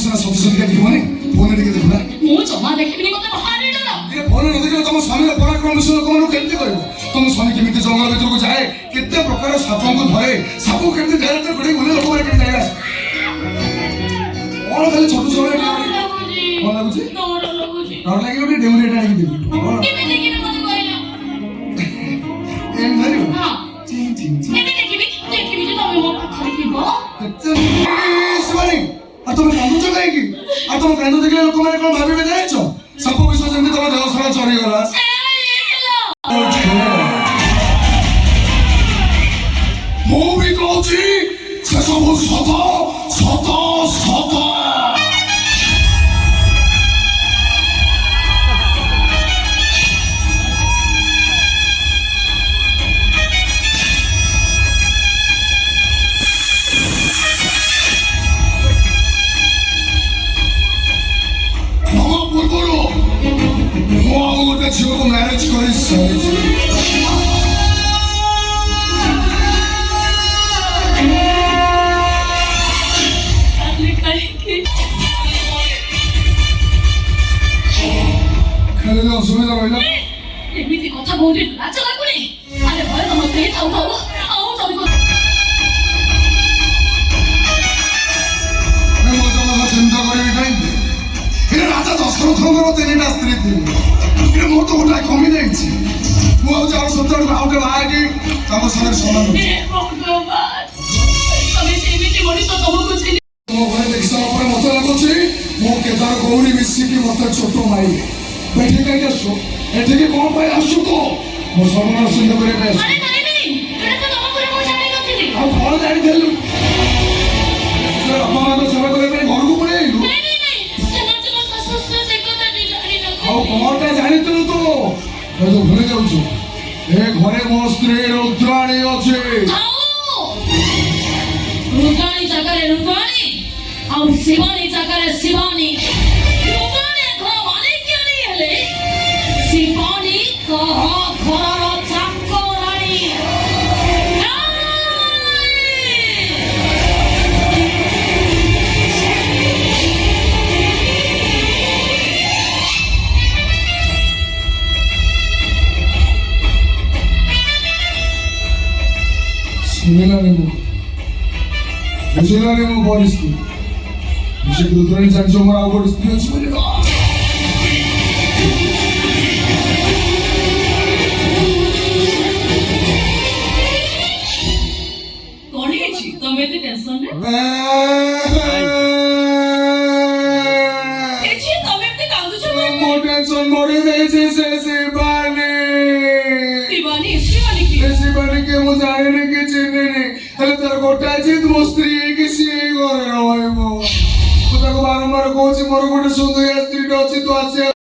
ସିନା ସତସତିକା ଦେଖିବନି ଫୋନରେ ଟିକେ ଦେଖୁନା। ମୁଁ ଜମା ଦେଖିବିନି ମତେ ଭାରି ଡର। ଫୋନରେ ନ ଦେଖିଲେ ତମ ସ୍ୱାମୀର ପରାକ୍ରମ ବିଷୟ ଲୋକମାନଙ୍କୁ କେମିତି କହିବ? ତମ ସ୍ୱାମୀ କେମିତି ଜଙ୍ଗଲ ଭିତରକୁ ଯାଏ, କେତେ ପ୍ରକାର ସାପଙ୍କୁ ଧରେ, ସାପ କେମିତି ଡାଇରେକ୍ଟ ଗୋଡେଇ ବୁଲେ ଲୋକମାନେ କେମିତି ଜାଗା କଣ ଖାଲି ଛୋଟ ଛୁଆ କଣ ଲାଗୁଛି? ଡର ଲାଗିବ ଟିକେ ଡେଉଁରିଟା ଆଣିକି ଦେବି। କେମିତି ଦେଖିବି ମତେ କହିଲ? ଏମିତି ଧରିବ? ହଁ କେମିତି ଦେଖିବି? ଦେଖିବି ଯେ ତମେ ମୋ ପାଖରେ ଥିବ। ଶିବାନୀ ଆଉ ତମେ କାନ୍ଦୁଛ କାହିଁକି? ଆଉ ତମ କାନ୍ଦ ଦେଖିଲେ ଲୋକମାନେ କଣ ଭାବିବେ ଜାଣିଛ? ସାପ ବିଷ ଯେମିତି ତମ ଦେହ ସାରା ଚରିଗଲା। ମୁଁ ବି କହୁଛି ସେ ସବୁ ସତ ସତ ସତ। ପୂର୍ବରୁ ମୁଁ ଆଉ ଗୋଟେ ଝିଅକୁ ମ୍ୟାରେଜ କରି ସାରିଛି। ଖାଲି ଅସୁବିଧା ରହିଲା। ଏମିତି କଥା କହୁଛି ଲାଜ ଲାଗୁନି? ଆରେ ଭୟ ତମ ସ୍ତ୍ରୀ ଥାଉ ଥାଉ ଆଉ ତମକୁ ଚିନ୍ତା କରିବି କାହିଁକି? ରାଜା ଦଶରଥଙ୍କର 3ଟା ସ୍ତ୍ରୀ ଥିଲେ। ମୋର ତ ଗୋଟା କମି ଯାଇଛି। ମୁଁ ଆଉ ଚାର ସପ୍ତାହ ଆଉ ଗୋଟେ ବାହା ହେଇକି ତାଙ୍କ ସାଙ୍ଗରେ ସମାନ। ମୋ ଘରେ ଦେଖି ସାରିଲା ପରେ ମତେ ଲାଗୁଛି ମୁଁ କେଦାର ଗୌରୀ ମିଶିକି ମତେ ଛୋଟ ମାଇ ଏଠି କାହିଁକି ଆସୁ? ଏଠିକି କଣ ପାଇଁ ଆସୁ ତ? ମୋ ସର୍ବାନ ସିଦ୍ଧ କରିବା ପାଇଁ ଆଉ କଣ ଜାଣିଥିଲୁ? ବାପା ମାଙ୍କ ସେବା କରିବା ପାଇଁ ଘରକୁ ପଳେଇ ଆଇଲୁ। ଆଉ କଣଟା ଜାଣିଥିଲୁ ତୁ? ଭୁଲି ଯାଉଛୁ ଏ ଘରେ ମୋ ସ୍ତ୍ରୀ ରୁଦ୍ରାଣୀ ଅଛି। ରୁଦ୍ରାଣୀ ଜାଗାରେ ରୁଦ୍ରାଣୀ ଆଉ ଶିବାନୀ ଜାଗାରେ ଶିବାନୀ। ରୁଦ୍ରାଣୀ ଘର ମାଲିକାଣୀ ହେଲେ ଶିବାନୀ ଘରର ଚାକରାଣୀ। ଶୁଣିଲାନି ମୁଁ ବୁଝିଲାନି ମୋ ପରିସ୍ଥିତି। ସେ ରୁଦ୍ରାଣୀ ଜାଣିଛ ମୋର ଆଉ ଗୋଟେ ସ୍ତ୍ରୀ ଅଛି ବୋଲି। କଣ ହେଇଛି? ତମେ ଏତେ ଟେନସନରେ? ତମେ ଏତେ କାନ୍ଦୁଛ? ମୋ ଟେନସନ ବଢି ଯାଇଛି। ସେ ଶିବାନୀ ଶିବାନୀ କିଏ ମୁଁ ଜାଣିନି କି ଚିହ୍ନିନି, ହେଲେ ତାର ଗୋଟା ଜିଦ ମୋ ସ୍ତ୍ରୀ ହେଇକି ସିଏ ଘରେ ରହିବ। ମୁଁ ତାକୁ ବାରମ୍ବାର କହୁଛି ମୋର ଗୋଟେ ସୁନ୍ଦରିଆ ସ୍ତ୍ରୀଟା ଅଛି, ତୁ ଆସିବା